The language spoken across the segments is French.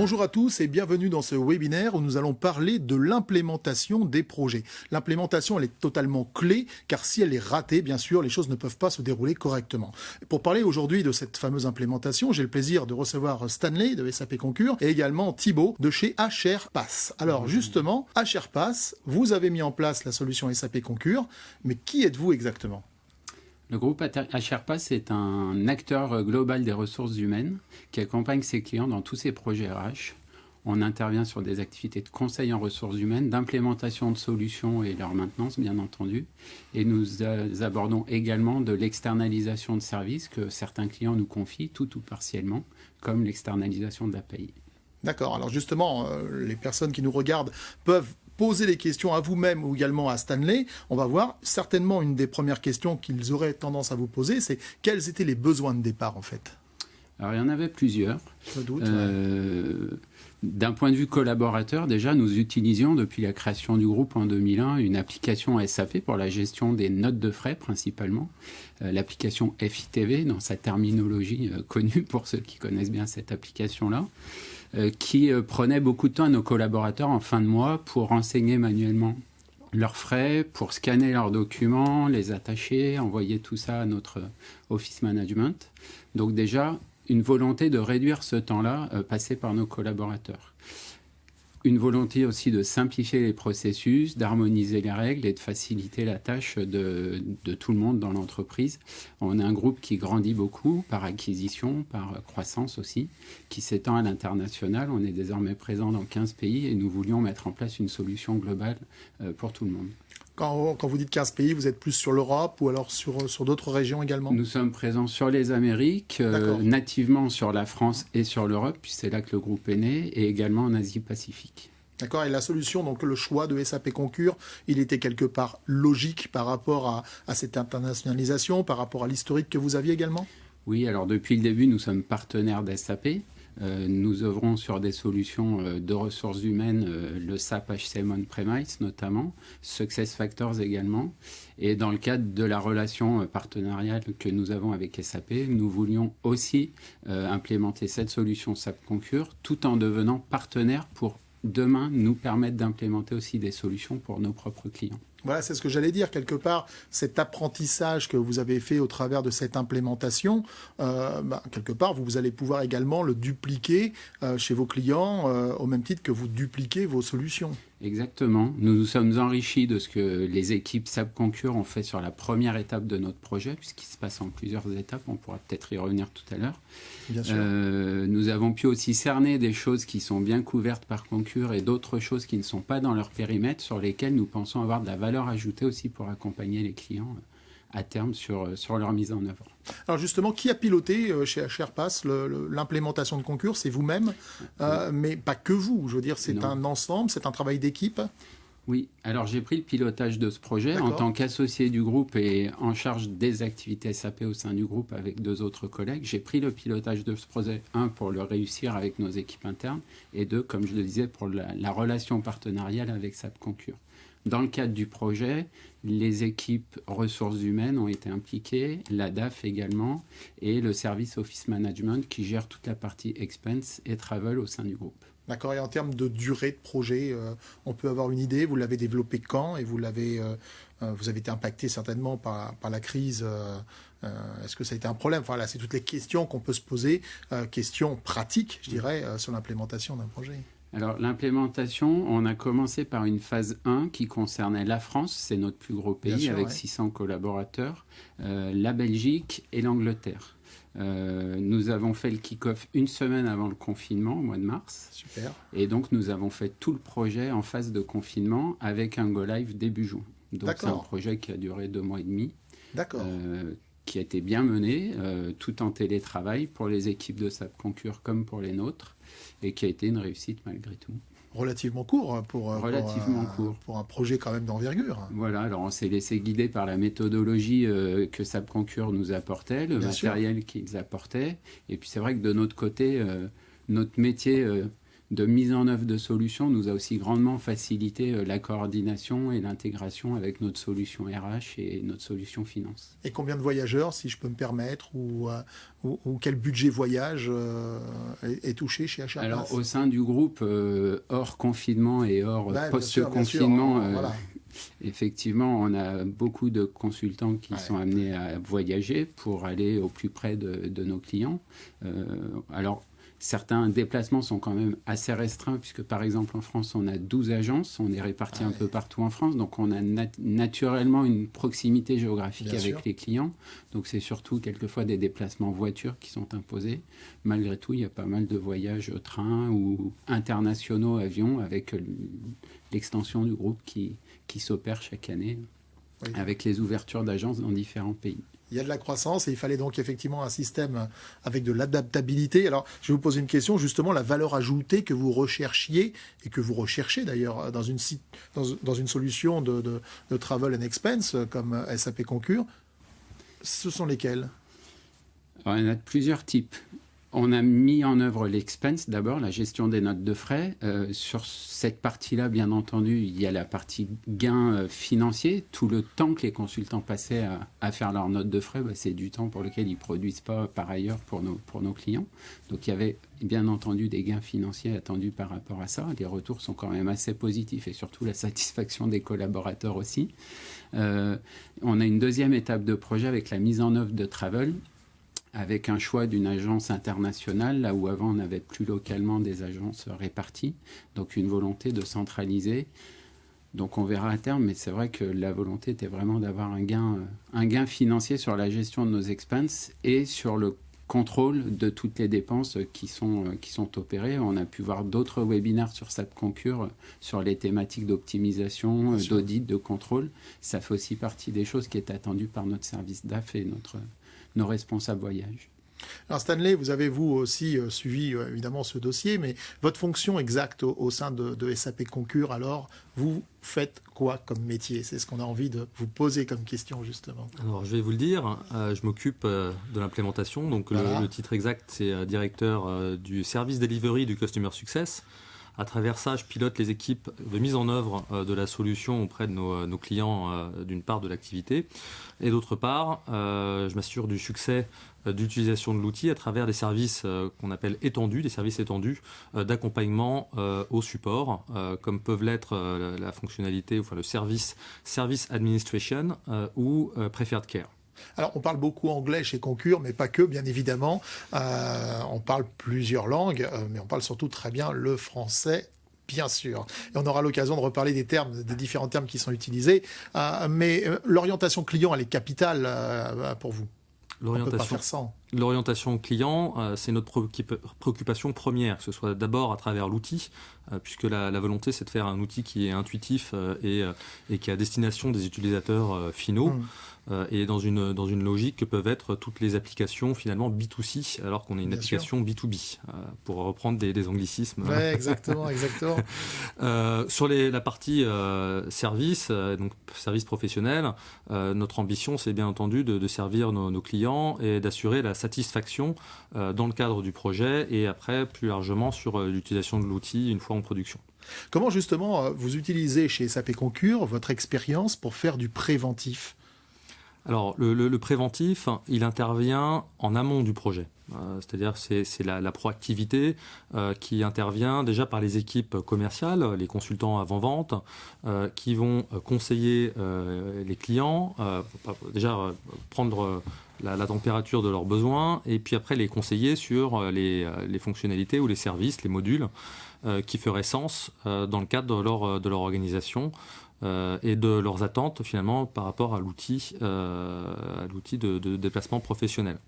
Bonjour à tous et bienvenue dans ce webinaire où nous allons parler de l'implémentation des projets. L'implémentation, elle est totalement clé car si elle est ratée, bien sûr, les choses ne peuvent pas se dérouler correctement. Pour parler aujourd'hui de cette fameuse implémentation, j'ai le plaisir de recevoir Stanley de SAP Concur et également Thibaut de chez HRPass. Alors justement, HRPass, vous avez mis en place la solution SAP Concur, mais qui êtes-vous exactement ? Le groupe HRPass est un acteur global des ressources humaines qui accompagne ses clients dans tous ses projets RH. On intervient sur des activités de conseil en ressources humaines, d'implémentation de solutions et leur maintenance, bien entendu. Et nous abordons également de l'externalisation de services que certains clients nous confient, tout ou partiellement, comme l'externalisation de l'API. D'accord. Alors justement, les personnes qui nous regardent peuvent poser des questions à vous-même ou également à Stanley. On va voir certainement une des premières questions qu'ils auraient tendance à vous poser, c'est quels étaient les besoins de départ en fait ? Alors il y en avait plusieurs. Je doute, D'un point de vue collaborateur, déjà nous utilisions depuis la création du groupe en 2001 une application SAP pour la gestion des notes de frais principalement. L'application FITV dans sa terminologie connue pour ceux qui connaissent bien cette application-là. Qui prenait beaucoup de temps à nos collaborateurs en fin de mois pour renseigner manuellement leurs frais, pour scanner leurs documents, les attacher, envoyer tout ça à notre office management. Donc déjà, une volonté de réduire ce temps-là passé par nos collaborateurs. Une volonté aussi de simplifier les processus, d'harmoniser les règles et de faciliter la tâche de tout le monde dans l'entreprise. On a un groupe qui grandit beaucoup par acquisition, par croissance aussi, qui s'étend à l'international. On est désormais présent dans 15 pays et nous voulions mettre en place une solution globale pour tout le monde. Quand vous dites 15 pays, vous êtes plus sur l'Europe ou alors sur d'autres régions également ? Nous sommes présents sur les Amériques, nativement sur la France et sur l'Europe, puis c'est là que le groupe est né, et également en Asie-Pacifique. D'accord, et la solution, donc le choix de SAP Concur, il était quelque part logique par rapport à cette internationalisation, par rapport à l'historique que vous aviez également ? Oui, alors depuis le début, nous sommes partenaires d'SAP. Nous œuvrons sur des solutions de ressources humaines, le SAP HCM on-premise notamment, SuccessFactors également. Et dans le cadre de la relation partenariale que nous avons avec SAP, nous voulions aussi implémenter cette solution SAP Concur tout en devenant partenaire pour demain nous permettre d'implémenter aussi des solutions pour nos propres clients. Voilà, c'est ce que j'allais dire. Quelque part, cet apprentissage que vous avez fait au travers de cette implémentation, quelque part, vous allez pouvoir également le dupliquer chez vos clients au même titre que vous dupliquez vos solutions. Exactement. Nous nous sommes enrichis de ce que les équipes SAP Concur ont fait sur la première étape de notre projet, puisqu'il se passe en plusieurs étapes. On pourra peut-être y revenir tout à l'heure. Bien sûr. Nous avons pu aussi cerner des choses qui sont bien couvertes par Concur et d'autres choses qui ne sont pas dans leur périmètre, sur lesquelles nous pensons avoir de la valeur ajoutée aussi pour accompagner les clients à terme sur leur mise en œuvre. Alors justement, qui a piloté chez HRPass l'implémentation de Concur ? C'est vous-même, mais pas que vous. Je veux dire, c'est un ensemble, c'est un travail d'équipe. Oui, alors j'ai pris le pilotage de ce projet en tant qu'associé du groupe et en charge des activités SAP au sein du groupe avec 2 autres collègues. J'ai pris le pilotage de ce projet, 1, pour le réussir avec nos équipes internes, et 2, comme je le disais, pour la relation partenariale avec SAP Concur. Dans le cadre du projet, les équipes ressources humaines ont été impliquées, la DAF également, et le service Office Management qui gère toute la partie expense et travel au sein du groupe. D'accord, et en termes de durée de projet, on peut avoir une idée, vous l'avez développé quand et vous avez été impacté certainement par la crise. Est-ce que ça a été un problème ? Enfin, là, c'est toutes les questions qu'on peut se poser, questions pratiques, je dirais, sur l'implémentation d'un projet. Alors, l'implémentation, on a commencé par une phase 1 qui concernait la France, c'est notre plus gros pays, avec 600 collaborateurs, la Belgique et l'Angleterre. Nous avons fait le kick-off une semaine avant le confinement, au mois de mars. Super. Et donc, nous avons fait tout le projet en phase de confinement avec un go-live début juin. Donc, c'est un projet qui a duré 2 mois et demi. D'accord. Qui a été bien mené, tout en télétravail pour les équipes de SAP Concur comme pour les nôtres, et qui a été une réussite malgré tout. Relativement court pour un projet quand même d'envergure. Voilà, alors on s'est laissé guider par la méthodologie que SAP Concur nous apportait, le matériel qu'ils apportaient. Et puis c'est vrai que de notre côté, notre métier de mise en œuvre de solutions nous a aussi grandement facilité la coordination et l'intégration avec notre solution RH et notre solution finance. Et combien de voyageurs, si je peux me permettre, ou quel budget voyage est touché chez HRPass? Alors, au sein du groupe, hors confinement et hors post-confinement, voilà. Effectivement, on a beaucoup de consultants qui sont amenés à voyager pour aller au plus près de nos clients. Alors, certains déplacements sont quand même assez restreints, puisque par exemple en France, on a 12 agences, on est répartis un peu partout en France, donc on a naturellement une proximité géographique avec les clients. Donc c'est surtout quelquefois des déplacements voitures qui sont imposés. Malgré tout, il y a pas mal de voyages au train ou internationaux avions avec l'extension du groupe qui s'opère chaque année avec les ouvertures d'agences dans différents pays. Il y a de la croissance et il fallait donc effectivement un système avec de l'adaptabilité. Alors, je vais vous poser une question, justement, la valeur ajoutée que vous recherchiez et que vous recherchez d'ailleurs dans une solution de travel and expense comme SAP Concur, ce sont lesquelles? Alors, il y en a de plusieurs types. On a mis en œuvre l'expense, d'abord, la gestion des notes de frais. Sur cette partie-là, bien entendu, il y a la partie gain financier. Tout le temps que les consultants passaient à faire leurs notes de frais, c'est du temps pour lequel ils ne produisent pas par ailleurs pour nos clients. Donc il y avait bien entendu des gains financiers attendus par rapport à ça. Les retours sont quand même assez positifs et surtout la satisfaction des collaborateurs aussi. On a une deuxième étape de projet avec la mise en œuvre de Travel, avec un choix d'une agence internationale, là où avant on n'avait plus localement des agences réparties. Donc une volonté de centraliser. Donc on verra à terme, mais c'est vrai que la volonté était vraiment d'avoir un gain financier sur la gestion de nos expenses et sur le contrôle de toutes les dépenses qui sont opérées. On a pu voir d'autres webinaires sur SAP Concur sur les thématiques d'optimisation, d'audit, de contrôle. Ça fait aussi partie des choses qui est attendues par notre service DAF et nos responsables voyage. Alors Stanley, vous avez vous aussi suivi évidemment ce dossier, mais votre fonction exacte au sein de SAP Concur, alors vous faites quoi comme métier? C'est ce qu'on a envie de vous poser comme question justement. Alors je vais vous le dire, je m'occupe de l'implémentation, donc voilà. Le titre exact c'est directeur du service delivery du Customer Success. À travers ça, je pilote les équipes de mise en œuvre de la solution auprès de nos clients, d'une part de l'activité, et d'autre part, je m'assure du succès d'utilisation de l'outil à travers des services qu'on appelle étendus, des services étendus d'accompagnement au support, comme peuvent l'être la fonctionnalité, enfin le service administration ou preferred care. Alors, on parle beaucoup anglais chez Concur, mais pas que, bien évidemment. On parle plusieurs langues, mais on parle surtout très bien le français, bien sûr. Et on aura l'occasion de reparler des différents termes qui sont utilisés. Mais l'orientation client, elle est capitale pour vous. On ne peut pas faire sans. L'orientation client, c'est notre préoccupation première, que ce soit d'abord à travers l'outil, puisque la volonté, c'est de faire un outil qui est intuitif et qui est à destination des utilisateurs finaux. Et dans une logique que peuvent être toutes les applications finalement B2C, alors qu'on est une Bien application sûr. B2B, pour reprendre des anglicismes. Oui, exactement. Sur la partie service, donc service professionnel, notre ambition, c'est bien entendu de servir nos clients et d'assurer la satisfaction dans le cadre du projet et après, plus largement, sur l'utilisation de l'outil une fois en production. Comment justement vous utilisez chez SAP Concur votre expérience pour faire du préventif ? Alors, le préventif, il intervient en amont du projet. C'est-à-dire c'est la proactivité qui intervient déjà par les équipes commerciales, les consultants avant-vente, qui vont conseiller les clients, déjà prendre la température de leurs besoins, et puis après les conseiller sur les fonctionnalités ou les services, les modules qui feraient sens dans le cadre de leur organisation. Et de leurs attentes finalement par rapport à l'outil de déplacement professionnel.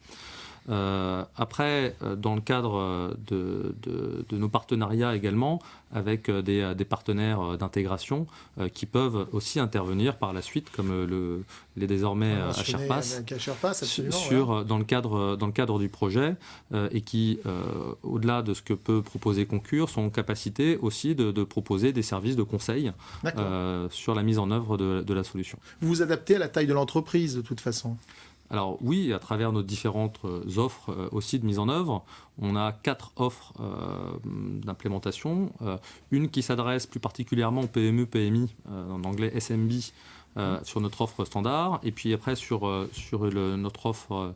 Après, dans le cadre de nos partenariats également, avec des partenaires d'intégration qui peuvent aussi intervenir par la suite, comme les désormais HRPass, dans le cadre du projet, et qui, au-delà de ce que peut proposer Concur, sont en capacité aussi de proposer des services de conseil sur la mise en œuvre de la solution. Vous vous adaptez à la taille de l'entreprise de toute façon ? Alors oui, à travers nos différentes offres aussi de mise en œuvre, on a 4 offres d'implémentation. Une qui s'adresse plus particulièrement aux PME, PMI, en anglais SMB, sur notre offre standard. Et puis après, sur notre offre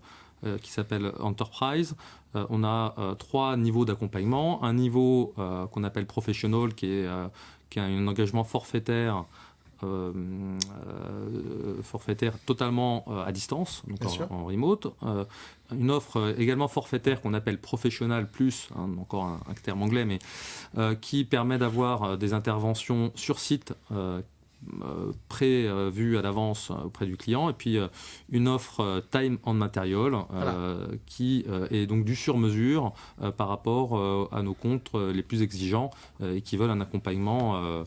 qui s'appelle Enterprise, on a 3 niveaux d'accompagnement. Un niveau qu'on appelle Professional, qui a un engagement forfaitaire totalement à distance, donc en remote. Une offre également forfaitaire qu'on appelle Professional Plus, encore un terme anglais, mais qui permet d'avoir des interventions sur site prévues à l'avance auprès du client, et puis une offre Time and Material qui est donc du sur-mesure par rapport à nos comptes les plus exigeants et qui veulent un accompagnement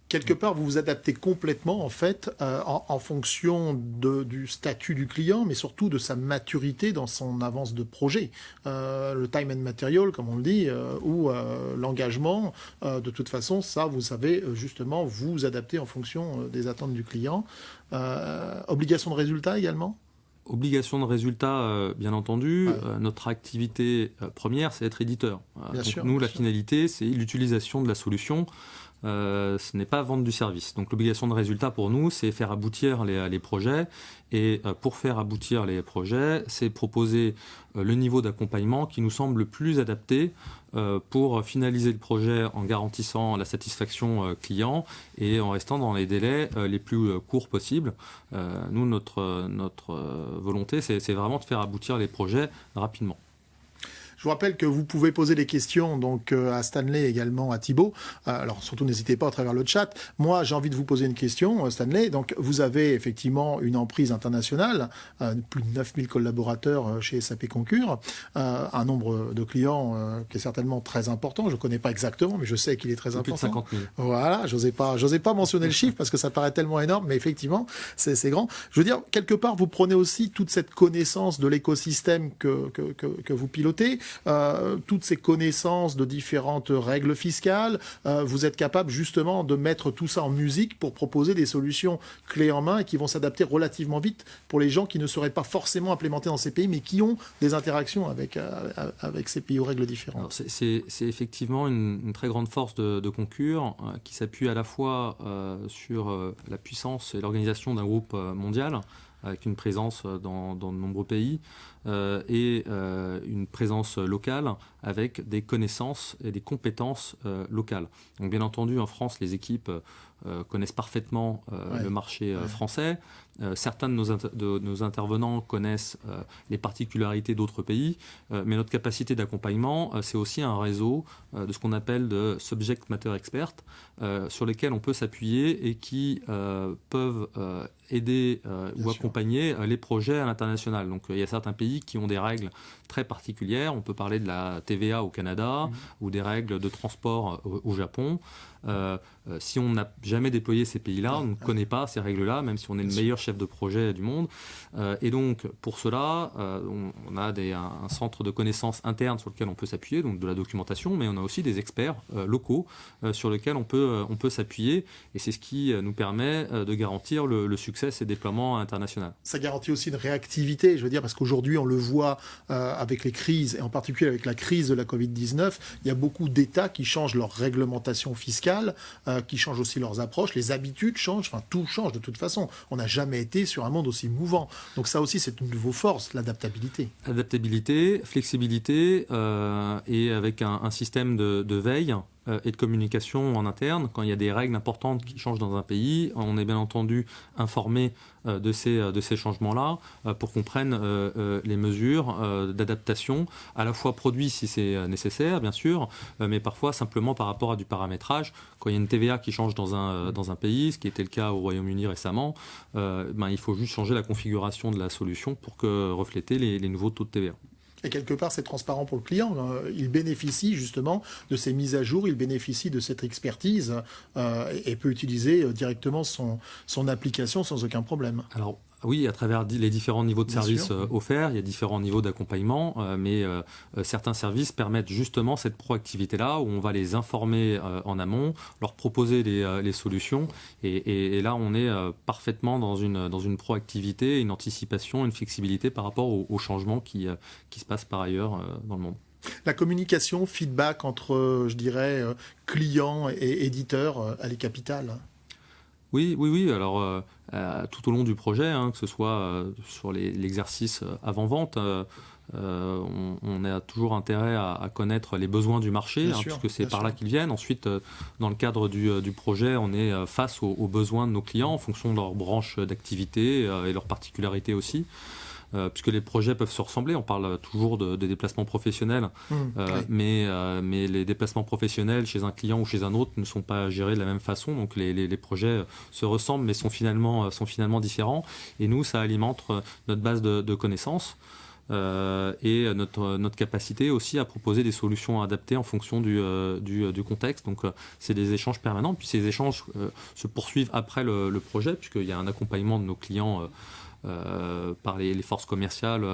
quelque part, vous vous adaptez complètement en fait en fonction du statut du client, mais surtout de sa maturité dans son avance de projet. Le time and material, comme on le dit, ou l'engagement, de toute façon, ça, vous savez justement vous adapter en fonction des attentes du client. Obligation de résultat également ? Obligation de résultat, bien entendu. Notre activité première, c'est être éditeur. La finalité, c'est l'utilisation de la solution. Ce n'est pas vendre du service. Donc l'obligation de résultat pour nous, c'est faire aboutir les projets. Et pour faire aboutir les projets, c'est proposer le niveau d'accompagnement qui nous semble le plus adapté pour finaliser le projet en garantissant la satisfaction client et en restant dans les délais les plus courts possibles. Nous, notre volonté, c'est vraiment de faire aboutir les projets rapidement. Je vous rappelle que vous pouvez poser des questions donc à Stanley, également à Thibaut. Alors surtout n'hésitez pas à travers le chat. Moi j'ai envie de vous poser une question, Stanley. Donc vous avez effectivement une emprise internationale, plus de 9000 collaborateurs chez SAP Concur, un nombre de clients qui est certainement très important. Je ne connais pas exactement, mais je sais qu'il est très important. Plus de 50 000. Voilà, j'osais pas mentionner le chiffre parce que ça paraît tellement énorme, mais effectivement c'est grand. Je veux dire, quelque part vous prenez aussi toute cette connaissance de l'écosystème que vous pilotez. Toutes ces connaissances de différentes règles fiscales, vous êtes capable justement de mettre tout ça en musique pour proposer des solutions clés en main et qui vont s'adapter relativement vite pour les gens qui ne seraient pas forcément implémentés dans ces pays, mais qui ont des interactions avec ces pays aux règles différentes. C'est effectivement une très grande force de Concur qui s'appuie à la fois sur la puissance et l'organisation d'un groupe mondial, avec une présence dans de nombreux pays et une présence locale avec des connaissances et des compétences locales. Donc bien entendu, en France, les équipes connaissent parfaitement le marché français. Certains de nos intervenants connaissent les particularités d'autres pays, mais notre capacité d'accompagnement, c'est aussi un réseau de ce qu'on appelle de subject matter experts, sur lesquels on peut s'appuyer et qui peuvent aider ou accompagner les projets à l'international. Donc il y a certains pays qui ont des règles très particulières. On peut parler de la TVA au Canada ou des règles de transport au Japon. Si on n'a jamais déployé ces pays-là, on ne connaît pas ces règles-là, même si on est le meilleur chef de projet du monde. Et donc, pour cela, on a un centre de connaissances internes sur lequel on peut s'appuyer, donc de la documentation, mais on a aussi des experts locaux sur lesquels on peut s'appuyer. Et c'est ce qui nous permet de garantir le succès de ces déploiements internationaux. Ça garantit aussi une réactivité, je veux dire, parce qu'aujourd'hui, on le voit avec les crises, et en particulier avec la crise de la Covid-19, il y a beaucoup d'États qui changent leur réglementation fiscale, qui changent aussi leurs approches, les habitudes changent, enfin tout change de toute façon. On n'a jamais été sur un monde aussi mouvant. Donc ça aussi, c'est une de vos forces, l'adaptabilité. Adaptabilité, flexibilité et avec un système de veille et de communication en interne. Quand il y a des règles importantes qui changent dans un pays, on est bien entendu informé de ces changements-là pour qu'on prenne les mesures d'adaptation, à la fois produits si c'est nécessaire, bien sûr, mais parfois simplement par rapport à du paramétrage. Quand il y a une TVA qui change dans un pays, ce qui était le cas au Royaume-Uni récemment, il faut juste changer la configuration de la solution pour refléter les nouveaux taux de TVA. Et quelque part, c'est transparent pour le client. Il bénéficie justement de ces mises à jour, il bénéficie de cette expertise et peut utiliser directement son application sans aucun problème. Alors, Oui, à travers les différents niveaux de Bien services sûr. offerts, il y a différents niveaux d'accompagnement, mais certains services permettent justement cette proactivité-là, où on va les informer en amont, leur proposer les solutions, et là on est parfaitement dans une proactivité, une anticipation, une flexibilité par rapport aux changements qui se passent par ailleurs dans le monde. La communication, feedback entre, je dirais, clients et éditeurs, elle est capitale. Oui. Alors, tout au long du projet, que ce soit sur l'exercice avant-vente, on a toujours intérêt à connaître les besoins du marché, puisque c'est par là qu'ils viennent. Ensuite, dans le cadre du projet, on est face aux besoins de nos clients en fonction de leur branche d'activité et leurs particularités aussi. Puisque les projets peuvent se ressembler. On parle toujours de déplacements professionnels, mais les déplacements professionnels chez un client ou chez un autre ne sont pas gérés de la même façon. Donc les projets se ressemblent, mais sont finalement différents. Et nous, ça alimente notre base de connaissances. Et notre capacité aussi à proposer des solutions adaptées en fonction du contexte. Donc c'est des échanges permanents. Puis ces échanges se poursuivent après le projet, puisqu'il y a un accompagnement de nos clients par les forces commerciales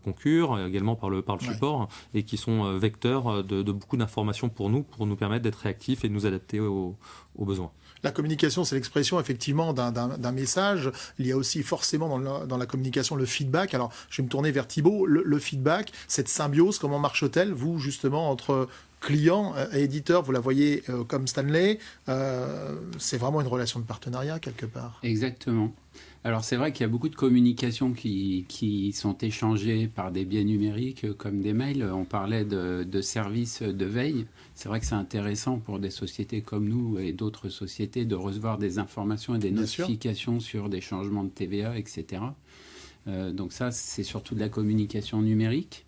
Concur, également par le support, et qui sont vecteurs de beaucoup d'informations pour nous permettre d'être réactifs et de nous adapter aux besoins. La communication, c'est l'expression effectivement d'un message. Il y a aussi forcément dans la communication le feedback. Alors, je vais me tourner vers Thibaut. Le feedback, cette symbiose, comment marche-t-elle, vous, justement, entre client et éditeur? Vous la voyez comme Stanley. C'est vraiment une relation de partenariat, quelque part. Exactement. Alors c'est vrai qu'il y a beaucoup de communications qui sont échangées par des biais numériques comme des mails. On parlait de services de veille. C'est vrai que c'est intéressant pour des sociétés comme nous et d'autres sociétés de recevoir des informations et des notifications sur des changements de TVA, etc. Donc ça, c'est surtout de la communication numérique.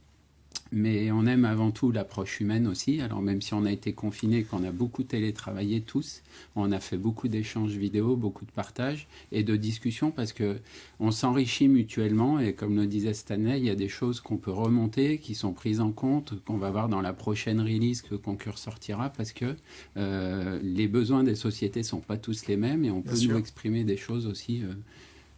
Mais on aime avant tout l'approche humaine aussi. Alors même si on a été confinés, qu'on a beaucoup télétravaillé tous, on a fait beaucoup d'échanges vidéo, beaucoup de partages et de discussions parce qu'on s'enrichit mutuellement. Et comme le disait Stanley, il y a des choses qu'on peut remonter, qui sont prises en compte, qu'on va voir dans la prochaine release que Concur sortira parce que les besoins des sociétés ne sont pas tous les mêmes et on peut nous exprimer des choses aussi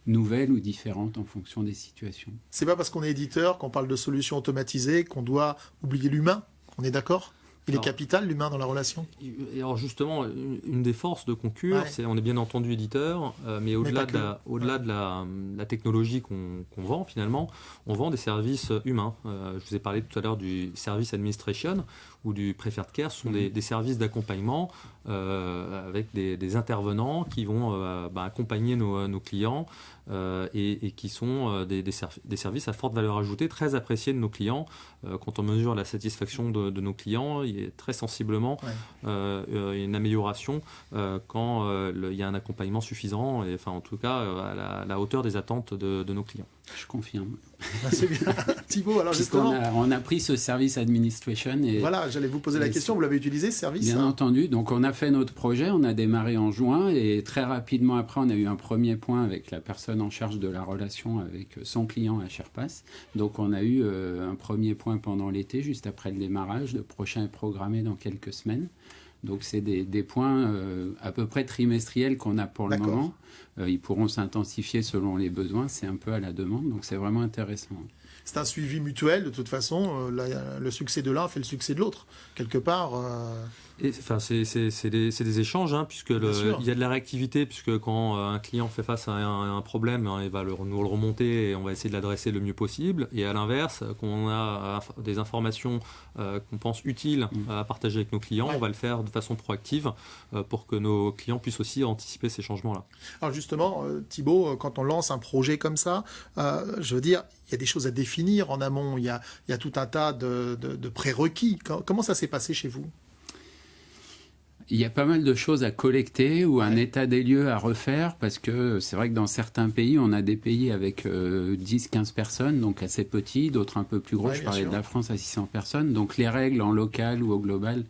nouvelles ou différentes en fonction des situations. C'est pas parce qu'on est éditeur, qu'on parle de solutions automatisées, qu'on doit oublier l'humain. On est d'accord ? Il est capital, l'humain, dans la relation ? Et alors justement, une des forces de Concur, c'est on est bien entendu éditeur, mais au-delà de la technologie qu'on vend finalement, on vend des services humains. Je vous ai parlé tout à l'heure du service administration ou du preferred care. Ce sont des services d'accompagnement avec des intervenants qui vont accompagner nos clients et qui sont des services à forte valeur ajoutée, très appréciés de nos clients. Quand on mesure la satisfaction de nos clients, il y a très sensiblement une amélioration quand il y a un accompagnement suffisant, et, enfin, en tout cas à la hauteur des attentes de nos clients. Je confirme. C'est bien. Thibaut, alors justement... On a pris ce service administration. Et, voilà, j'allais vous poser la question. Vous l'avez utilisé, ce service ? Bien entendu. Donc, on a fait notre projet. On a démarré en juin. Et très rapidement après, on a eu un premier point avec la personne en charge de la relation avec son client à SharePass. Donc, on a eu un premier point pendant l'été, juste après le démarrage. Le prochain est programmé dans quelques semaines. Donc, c'est des points à peu près trimestriels qu'on a pour le moment. Ils pourront s'intensifier selon les besoins. C'est un peu à la demande. Donc, c'est vraiment intéressant. C'est un suivi mutuel. De toute façon, le succès de l'un fait le succès de l'autre. Quelque part... Et, enfin, c'est des échanges, puisque il y a de la réactivité, puisque quand un client fait face à un problème, il va nous le remonter et on va essayer de l'adresser le mieux possible. Et à l'inverse, quand on a des informations qu'on pense utiles à partager avec nos clients, on va le faire de façon proactive pour que nos clients puissent aussi anticiper ces changements-là. Alors justement, Thibaut, quand on lance un projet comme ça, je veux dire, il y a des choses à définir en amont, il y a tout un tas de prérequis. Comment ça s'est passé chez vous ? Il y a pas mal de choses à collecter ou un état des lieux à refaire parce que c'est vrai que dans certains pays, on a des pays avec 10-15 personnes, donc assez petits, d'autres un peu plus gros. Je parlais de la France à 600 personnes. Donc les règles en local ou au global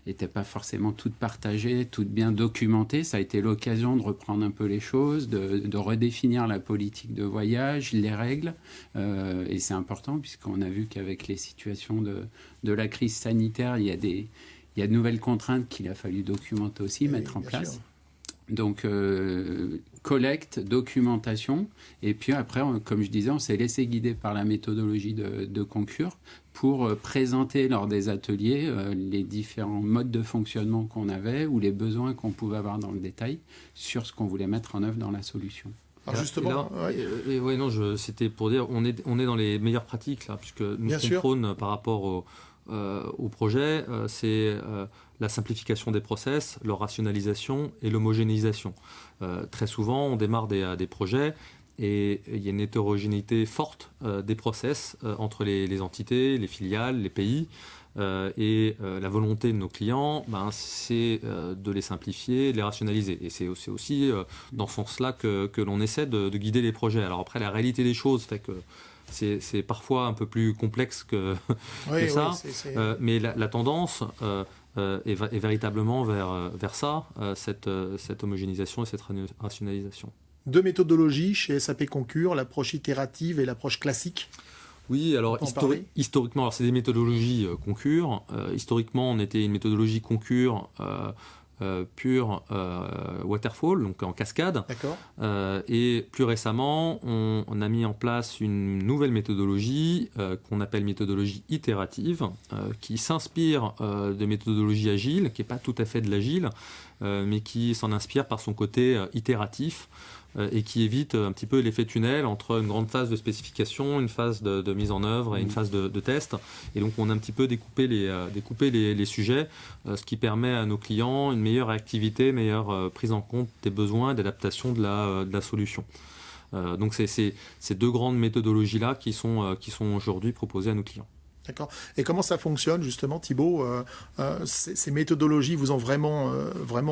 n'étaient pas forcément toutes partagées, toutes bien documentées. Ça a été l'occasion de reprendre un peu les choses, de redéfinir la politique de voyage, les règles. Et c'est important puisqu'on a vu qu'avec les situations de la crise sanitaire, il y a de nouvelles contraintes qu'il a fallu documenter aussi, mettre en place. Donc, collecte, documentation, et puis après, comme je disais, on s'est laissé guider par la méthodologie de Concur pour présenter lors des ateliers les différents modes de fonctionnement qu'on avait ou les besoins qu'on pouvait avoir dans le détail sur ce qu'on voulait mettre en œuvre dans la solution. Alors justement, c'était pour dire, on est dans les meilleures pratiques là, puisque nous ce qu'on prône par rapport au projet, c'est la simplification des process, leur rationalisation et l'homogénéisation. Très souvent, on démarre des projets et il y a une hétérogénéité forte des process entre les entités, les filiales, les pays. Et la volonté de nos clients, c'est de les simplifier, de les rationaliser. Et c'est aussi dans ce sens-là que l'on essaie de guider les projets. Alors après, la réalité des choses fait que c'est parfois un peu plus complexe que ça. Mais la tendance est véritablement vers ça, cette homogénéisation et cette rationalisation. Deux méthodologies chez SAP Concur, l'approche itérative et l'approche classique. Oui, alors historiquement, alors c'est des méthodologies Concur. Historiquement, on était une méthodologie Concur pure waterfall, donc en cascade. D'accord. Et plus récemment, on a mis en place une nouvelle méthodologie qu'on appelle méthodologie itérative, qui s'inspire de méthodologie agile, qui n'est pas tout à fait de l'agile, mais qui s'en inspire par son côté itératif. Et qui évite un petit peu l'effet tunnel entre une grande phase de spécification, une phase de mise en œuvre et une phase de test. Et donc on a un petit peu découpé les sujets, ce qui permet à nos clients une meilleure réactivité, une meilleure prise en compte des besoins et d'adaptation de la solution. Donc c'est ces deux grandes méthodologies-là qui sont aujourd'hui proposées à nos clients. D'accord. Et comment ça fonctionne justement, Thibaut ces méthodologies vous ont vraiment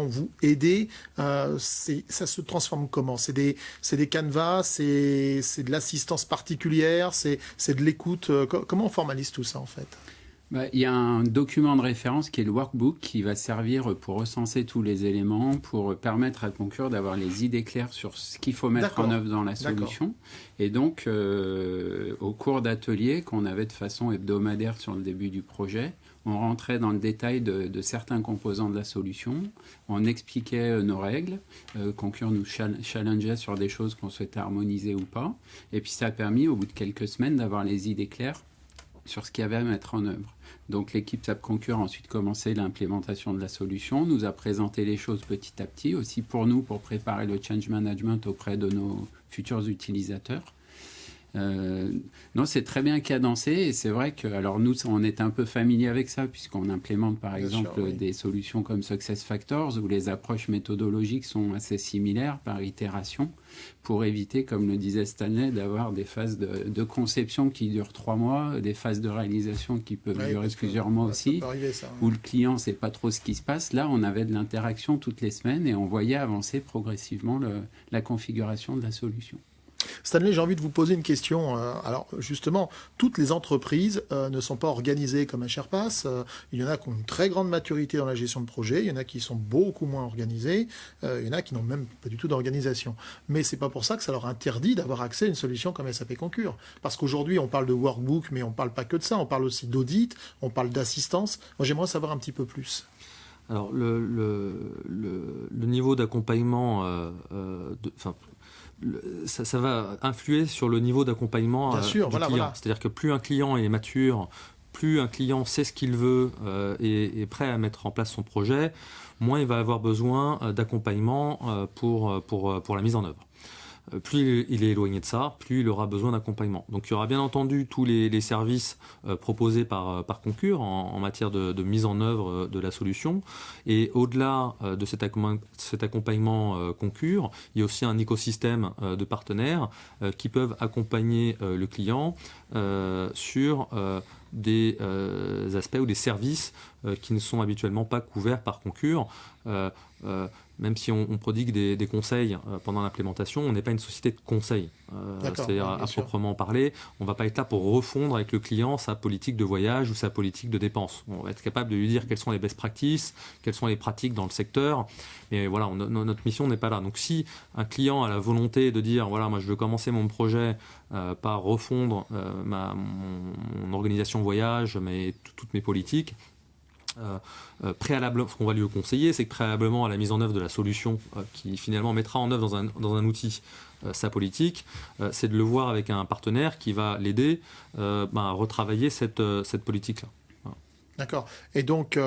vous aidé ça se transforme comment? C'est des canevas, c'est de l'assistance particulière, c'est de l'écoute. Comment on formalise tout ça en fait? Il y a un document de référence qui est le workbook qui va servir pour recenser tous les éléments, pour permettre à Concur d'avoir les idées claires sur ce qu'il faut mettre en œuvre dans la solution. Et donc, au cours d'ateliers qu'on avait de façon hebdomadaire sur le début du projet, on rentrait dans le détail de certains composants de la solution, on expliquait nos règles, Concur nous challengeait sur des choses qu'on souhaitait harmoniser ou pas, et puis ça a permis, au bout de quelques semaines, d'avoir les idées claires sur ce qu'il y avait à mettre en œuvre. Donc l'équipe SAP Concur a ensuite commencé l'implémentation de la solution, nous a présenté les choses petit à petit, aussi pour nous, pour préparer le change management auprès de nos futurs utilisateurs. Non, c'est très bien cadencé et c'est vrai que, alors nous, on est un peu familier avec ça puisqu'on implémente par exemple des solutions comme SuccessFactors où les approches méthodologiques sont assez similaires par itération pour éviter, comme le disait Stanley, d'avoir des phases de conception qui durent 3 mois, des phases de réalisation qui peuvent durer plusieurs mois aussi, où le client ne sait pas trop ce qui se passe. Là, on avait de l'interaction toutes les semaines et on voyait avancer progressivement la configuration de la solution. Stanley, j'ai envie de vous poser une question. Alors justement, toutes les entreprises ne sont pas organisées comme un Sherpas. Il y en a qui ont une très grande maturité dans la gestion de projet, il y en a qui sont beaucoup moins organisées, il y en a qui n'ont même pas du tout d'organisation. Mais c'est pas pour ça que ça leur interdit d'avoir accès à une solution comme SAP Concur. Parce qu'aujourd'hui, on parle de workbook, mais on parle pas que de ça, on parle aussi d'audit, on parle d'assistance. Moi, j'aimerais savoir un petit peu plus. Alors, le niveau d'accompagnement... ça va influer sur le niveau d'accompagnement du client. Voilà. C'est-à-dire que plus un client est mature, plus un client sait ce qu'il veut et est prêt à mettre en place son projet, moins il va avoir besoin d'accompagnement pour la mise en œuvre. Plus il est éloigné de ça, plus il aura besoin d'accompagnement. Donc il y aura bien entendu tous les services proposés par Concur en matière de mise en œuvre de la solution. Et au-delà de cet accompagnement Concur, il y a aussi un écosystème de partenaires qui peuvent accompagner le client sur des aspects ou des services qui ne sont habituellement pas couverts par Concur. Même si on prodigue des conseils pendant l'implémentation, on n'est pas une société de conseil. C'est-à-dire, à proprement parler, on ne va pas être là pour refondre avec le client sa politique de voyage ou sa politique de dépenses. On va être capable de lui dire quelles sont les best practices, quelles sont les pratiques dans le secteur. Mais voilà, notre mission n'est pas là. Donc si un client a la volonté de dire, voilà, moi je veux commencer mon projet par refondre mon organisation voyage, toutes mes politiques, préalablement, ce qu'on va lui conseiller, c'est que préalablement à la mise en œuvre de la solution qui finalement mettra en œuvre dans un outil sa politique, c'est de le voir avec un partenaire qui va l'aider à retravailler cette politique-là. D'accord. Et donc,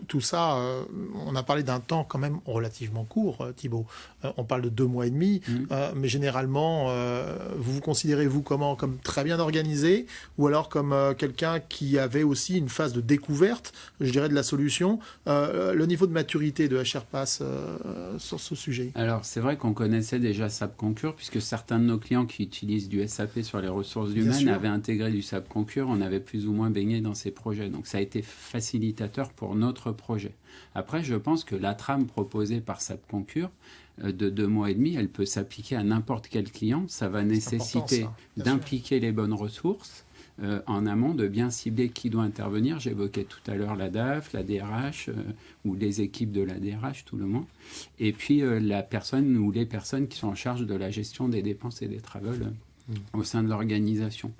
tout ça, on a parlé d'un temps quand même relativement court, Thibault. On parle de 2 mois et demi, mais généralement, vous considérez, vous, comme très bien organisé, ou alors comme quelqu'un qui avait aussi une phase de découverte, je dirais, de la solution. Le niveau de maturité de HRPass sur ce sujet? Alors, c'est vrai qu'on connaissait déjà SAP Concur, puisque certains de nos clients qui utilisent du SAP sur les ressources humaines avaient intégré du SAP Concur, on avait plus ou moins baigné dans ces projets. Donc, ça a été facilitateur pour notre projet. Après, je pense que la trame proposée par SAP Concur de 2 mois et demi, elle peut s'appliquer à n'importe quel client. Ça va nécessiter d'impliquer les bonnes ressources en amont, de bien cibler qui doit intervenir. J'évoquais tout à l'heure la DAF, la DRH ou les équipes de la DRH, tout le monde. Et puis la personne ou les personnes qui sont en charge de la gestion des dépenses et des travels au sein de l'organisation.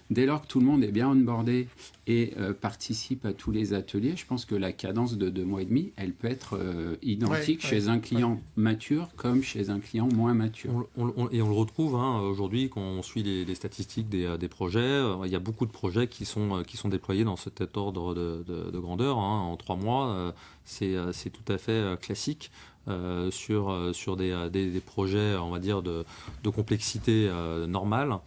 Dès lors que tout le monde est bien onboardé et participe à tous les ateliers, je pense que la cadence de 2 mois et demi, elle peut être identique chez un client mature comme chez un client moins mature. Et on le retrouve aujourd'hui quand on suit les statistiques des projets. Il y a beaucoup de projets qui sont déployés dans cet ordre de grandeur. En 3 mois, c'est tout à fait classique. Sur des projets, on va dire, de complexité normale,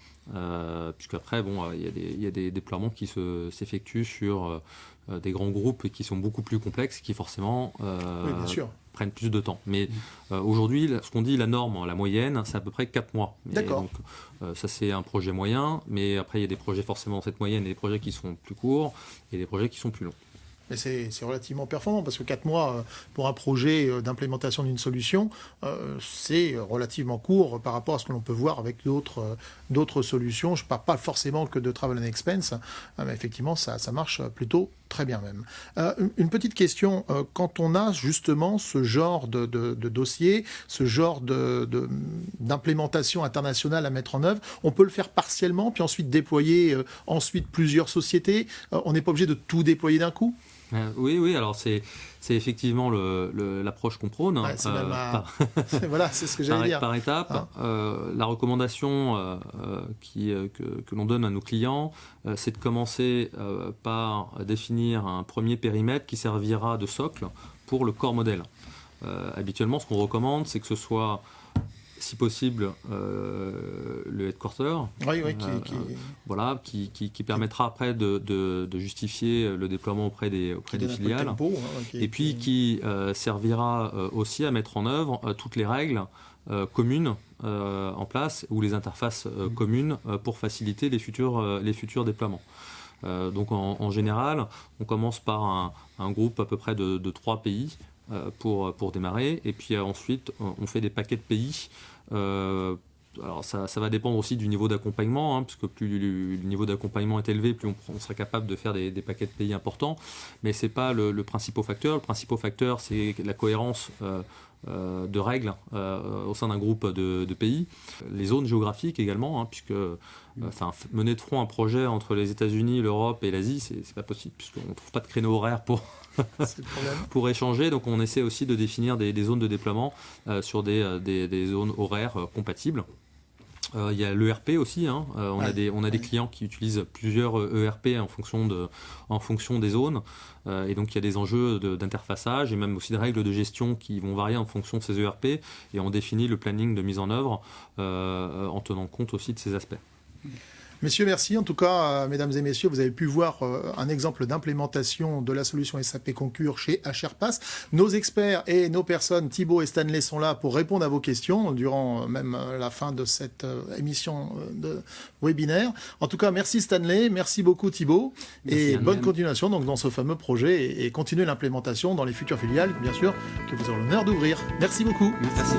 puisqu'après, il y a des déploiements qui s'effectuent sur des grands groupes qui sont beaucoup plus complexes, qui forcément bien sûr, prennent plus de temps. Mais aujourd'hui, ce qu'on dit, la norme, la moyenne, c'est à peu près 4 mois. D'accord. Donc, ça, c'est un projet moyen, mais après, il y a des projets forcément dans cette moyenne, et des projets qui sont plus courts, et des projets qui sont plus longs. Mais c'est relativement performant parce que 4 mois pour un projet d'implémentation d'une solution, c'est relativement court par rapport à ce que l'on peut voir avec d'autres solutions. Je ne parle pas forcément que de Travel and Expense, mais effectivement, ça marche plutôt très bien même. Une petite question, quand on a justement ce genre de dossier, ce genre d'implémentation internationale à mettre en œuvre, on peut le faire partiellement, puis ensuite déployer ensuite plusieurs sociétés. On n'est pas obligé de tout déployer d'un coup? Oui, alors c'est effectivement l'approche qu'on prône. Ouais, voilà, c'est ce que j'allais dire. Par étape. La recommandation que l'on donne à nos clients, c'est de commencer par définir un premier périmètre qui servira de socle pour le corps modèle. Habituellement, ce qu'on recommande, c'est que ce soit, si possible, le headquarter, qui permettra après de justifier le déploiement auprès des filiales, et puis qui servira aussi à mettre en œuvre toutes les règles communes en place, ou les interfaces communes pour faciliter les futurs déploiements. Donc en général, on commence par un groupe à peu près de 3 pays pour démarrer, et puis ensuite on fait des paquets de pays. Alors ça va dépendre aussi du niveau d'accompagnement, puisque plus le niveau d'accompagnement est élevé, plus on sera capable de faire des paquets de pays importants, mais ce n'est pas le principal facteur. Le principal facteur, c'est la cohérence de règles au sein d'un groupe de pays. Les zones géographiques également, puisque mener de front un projet entre les États-Unis, l'Europe et l'Asie, c'est pas possible, puisqu'on ne trouve pas de créneau horaire pour échanger. Donc on essaie aussi de définir des zones de déploiement sur des zones horaires compatibles. Il y a l'ERP aussi. On a des clients qui utilisent plusieurs ERP en fonction des zones. Et donc il y a des enjeux d'interfaçage et même aussi des règles de gestion qui vont varier en fonction de ces ERP. Et on définit le planning de mise en œuvre en tenant compte aussi de ces aspects. Messieurs, merci. En tout cas, mesdames et messieurs, vous avez pu voir un exemple d'implémentation de la solution SAP Concur chez HRPass. Nos experts et nos personnes, Thibault et Stanley, sont là pour répondre à vos questions durant même la fin de cette émission de webinaire. En tout cas, merci Stanley, merci beaucoup Thibault, et bonne continuation donc, dans ce fameux projet et continuez l'implémentation dans les futures filiales, bien sûr, que vous aurez l'honneur d'ouvrir. Merci beaucoup. Merci.